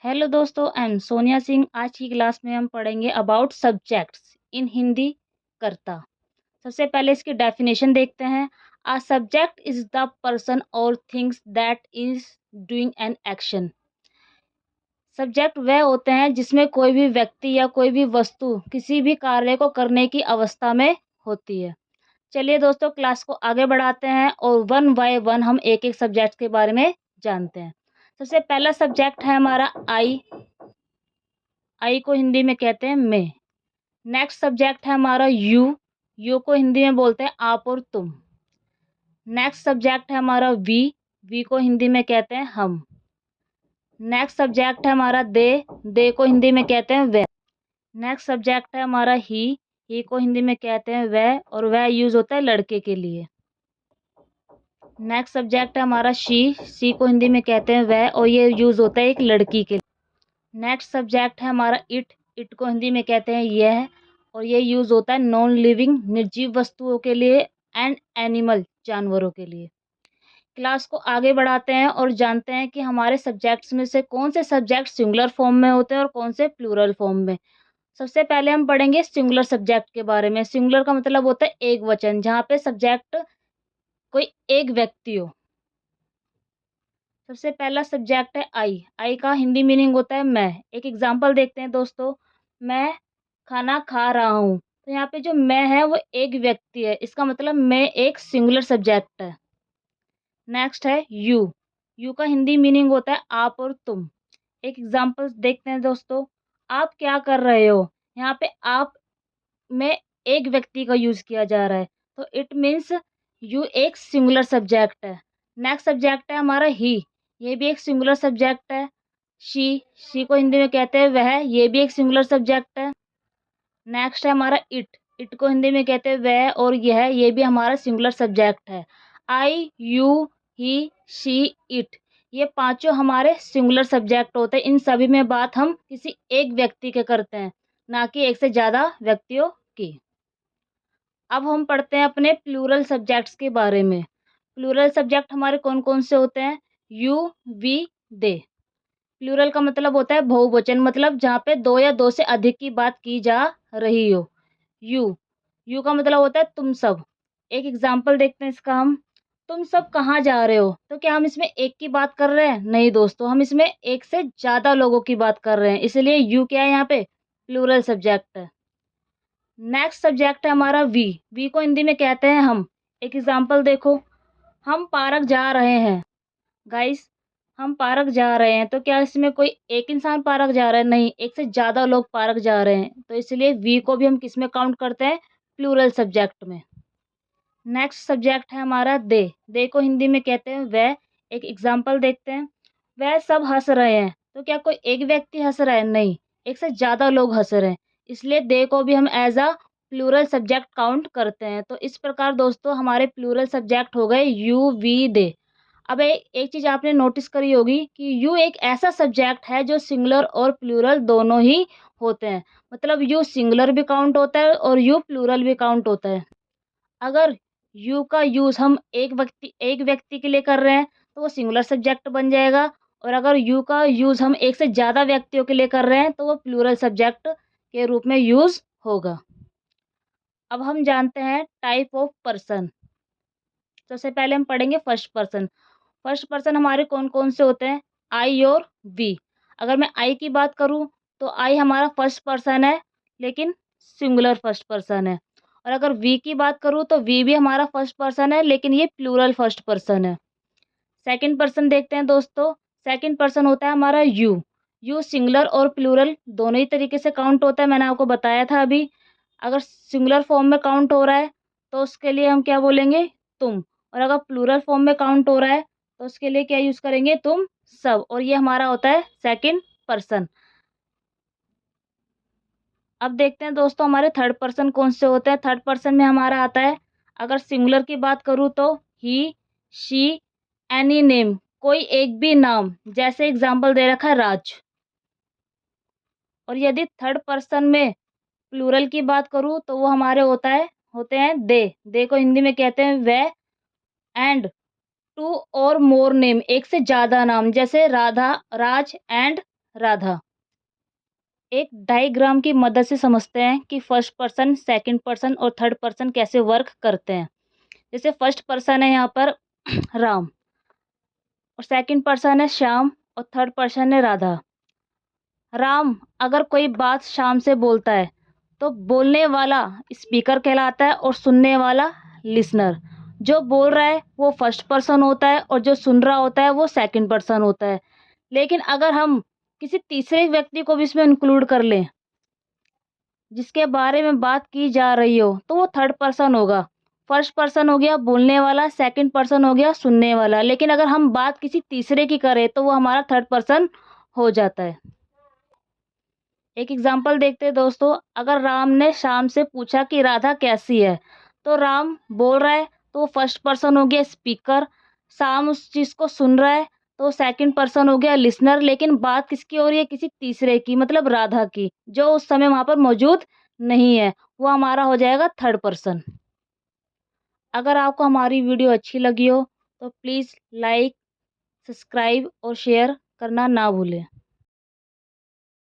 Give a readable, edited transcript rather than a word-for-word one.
Hello दोस्तों, I am Sonia Singh. आज की क्लास में हम पढ़ेंगे अबाउट सब्जेक्ट्स इन हिंदी कर्ता। सबसे पहले इसकी डेफिनेशन देखते हैं। A subject is the person और things that is doing an action. Subject वह होते हैं जिसमें कोई भी व्यक्ति या कोई भी वस्तु किसी भी कार्य को करने की अवस्था में होती है। चलिए दोस्तों, क्लास को आगे बढ़ाते हैं और वन बाय वन हम एक एक सब्जेक्ट के बारे में जानते हैं। सबसे पहला सब्जेक्ट है हमारा आई। आई को हिंदी में कहते हैं मैं। नेक्स्ट सब्जेक्ट है हमारा यू। यू को हिंदी में बोलते हैं आप और तुम। नेक्स्ट सब्जेक्ट है हमारा वी। वी को हिंदी में कहते हैं हम। नेक्स्ट सब्जेक्ट है हमारा दे। दे को हिंदी में कहते हैं वह। नेक्स्ट सब्जेक्ट है हमारा ही को हिंदी में कहते हैं वह, और वह यूज होता है लड़के के लिए। नेक्स्ट सब्जेक्ट है हमारा शी को हिंदी में कहते हैं वह, और ये यूज होता है एक लड़की के लिए। नेक्स्ट सब्जेक्ट है हमारा इट को हिंदी में कहते हैं यह, और ये यूज होता है नॉन लिविंग निर्जीव वस्तुओं के लिए एंड एनिमल जानवरों के लिए। क्लास को आगे बढ़ाते हैं और जानते हैं कि हमारे सब्जेक्ट्स में से कौन से सब्जेक्ट सिंगुलर फॉर्म में होते हैं और कौन से प्लूरल फॉर्म में। सबसे पहले हम पढ़ेंगे सिंगुलर सब्जेक्ट के बारे में। सिंगुलर का मतलब होता है एक वचन, जहाँ पे सब्जेक्ट कोई एक व्यक्ति हो। सबसे पहला सब्जेक्ट है आई। आई का हिंदी मीनिंग होता है मैं। एक एग्जांपल देखते हैं दोस्तों। मैं खाना खा रहा हूँ, तो यहाँ पे जो मैं है वो एक व्यक्ति है, इसका मतलब मैं एक सिंगुलर सब्जेक्ट है। नेक्स्ट है यू। यू का हिंदी मीनिंग होता है आप और तुम। एक एग्जांपल देखते हैं दोस्तों। आप क्या कर रहे हो, यहाँ पे आप में एक व्यक्ति का यूज किया जा रहा है, तो इट मीन्स यू एक सिंगुलर सब्जेक्ट है। नेक्स्ट सब्जेक्ट है हमारा ही। ये भी एक सिंगुलर सब्जेक्ट है। शी को हिंदी में कहते हैं वह, ये भी एक सिंगुलर सब्जेक्ट है। नेक्स्ट है हमारा इट को हिंदी में कहते हैं वह और यह, ये भी हमारा सिंगुलर सब्जेक्ट है। आई, यू, ही, शी, इट, ये पांचों हमारे सिंगुलर सब्जेक्ट होते हैं। इन सभी में बात हम किसी एक व्यक्ति के करते हैं, ना कि एक से ज़्यादा व्यक्तियों की। अब हम पढ़ते हैं अपने प्लूरल सब्जेक्ट्स के बारे में। प्लूरल सब्जेक्ट हमारे कौन कौन से होते हैं? You, we, they. प्लूरल का मतलब होता है बहुवचन, मतलब जहाँ पे दो या दो से अधिक की बात की जा रही हो। यू। यू का मतलब होता है तुम सब। एक एग्जाम्पल देखते हैं इसका हम। तुम सब कहाँ जा रहे हो, तो क्या हम इसमें एक की बात कर रहे हैं? नहीं दोस्तों, हम इसमें एक से ज़्यादा लोगों की बात कर रहे हैं, इसलिए यू क्या है यहाँ पे? प्लूरल सब्जेक्ट है। नेक्स्ट सब्जेक्ट है हमारा वी। वी को हिंदी में कहते हैं हम। एक एग्जाम्पल देखो। हम पार्क जा रहे हैं। गाइस, हम पार्क जा रहे हैं, तो क्या इसमें कोई एक इंसान पार्क जा रहा है? नहीं, एक से ज़्यादा लोग पार्क जा रहे हैं, तो इसलिए वी को भी हम किस में काउंट करते हैं? प्लूरल सब्जेक्ट में। नेक्स्ट सब्जेक्ट है हमारा दे। दे को हिंदी में कहते हैं वह। एक एग्जाम्पल देखते हैं। वह सब हंस रहे हैं, तो क्या कोई एक व्यक्ति हंस रहा है? नहीं, एक से ज़्यादा लोग हंस रहे हैं, इसलिए दे को भी हम as a plural subject count करते हैं। तो इस प्रकार दोस्तों हमारे प्लूरल सब्जेक्ट हो गए यू, वी, दे। अब एक चीज़ आपने नोटिस करी होगी कि यू एक ऐसा सब्जेक्ट है जो सिंगुलर और प्लूरल दोनों ही होते हैं। मतलब यू सिंगुलर भी काउंट होता है और यू प्लूरल भी काउंट होता है। अगर यू का यूज़ हम एक व्यक्ति के लिए कर रहे हैं, तो वो सिंगुलर सब्जेक्ट बन जाएगा, और अगर यू का यूज़ हम एक से ज़्यादा व्यक्तियों के लिए कर रहे हैं, तो वो प्लूरल सब्जेक्ट के रूप में यूज़ होगा। अब हम जानते हैं टाइप ऑफ पर्सन। सबसे पहले हम पढ़ेंगे फर्स्ट पर्सन। फर्स्ट पर्सन हमारे कौन कौन से होते हैं? आई और वी। अगर मैं आई की बात करूँ, तो आई हमारा फर्स्ट पर्सन है, लेकिन सिंगुलर फर्स्ट पर्सन है। और अगर वी की बात करूँ, तो वी भी हमारा फर्स्ट पर्सन है, लेकिन ये प्लूरल फर्स्ट पर्सन है। सेकंड पर्सन देखते हैं दोस्तों। सेकंड पर्सन होता है हमारा यू। यू सिंगुलर और प्लूरल दोनों ही तरीके से काउंट होता है, मैंने आपको बताया था अभी। अगर सिंगुलर फॉर्म में काउंट हो रहा है, तो उसके लिए हम क्या बोलेंगे? तुम। और अगर प्लूरल फॉर्म में काउंट हो रहा है, तो उसके लिए क्या यूज़ करेंगे? तुम सब। और ये हमारा होता है सेकंड पर्सन। अब देखते हैं दोस्तों हमारे थर्ड पर्सन कौन से होते हैं। थर्ड पर्सन में हमारा आता है, अगर सिंगुलर की बात करूँ, तो ही, शी, एनी नेम, कोई एक भी नाम, जैसे एग्जाम्पल दे रखा है राज। और यदि थर्ड पर्सन में प्लूरल की बात करूँ, तो वो हमारे होते हैं दे। दे को हिंदी में कहते हैं वह। एंड टू और मोर नेम, एक से ज़्यादा नाम, जैसे राधा, राज एंड राधा। एक डायग्राम की मदद से समझते हैं कि फर्स्ट पर्सन, सेकंड पर्सन और थर्ड पर्सन कैसे वर्क करते हैं। जैसे फर्स्ट पर्सन है यहाँ पर राम, और सेकंड पर्सन है श्याम, और थर्ड पर्सन है राधा। राम अगर कोई बात श्याम से बोलता है तो बोलने वाला स्पीकर कहलाता है और सुनने वाला लिसनर। जो बोल रहा है वो फर्स्ट पर्सन होता है और जो सुन रहा होता है वो सेकंड पर्सन होता है। लेकिन अगर हम किसी तीसरे व्यक्ति को भी इसमें इंक्लूड कर लें, जिसके बारे में बात की जा रही हो, तो वो थर्ड पर्सन होगा। फर्स्ट पर्सन हो गया बोलने वाला, सेकंड पर्सन हो गया सुनने वाला। लेकिन अगर हम बात किसी तीसरे की करें तो वो हमारा थर्ड पर्सन हो जाता है। एक एग्जाम्पल देखते हैं दोस्तों। अगर राम ने श्याम से पूछा कि राधा कैसी है, तो राम बोल रहा है तो वो फर्स्ट पर्सन हो गया स्पीकर। श्याम उस चीज़ को सुन रहा है तो सेकंड पर्सन हो गया लिसनर। लेकिन बात किसकी हो रही है? किसी तीसरे की, मतलब राधा की, जो उस समय वहाँ पर मौजूद नहीं है। वो हमारा हो जाएगा थर्ड पर्सन। अगर आपको हमारी वीडियो अच्छी लगी हो तो प्लीज़ लाइक, सब्सक्राइब और शेयर करना ना भूलें।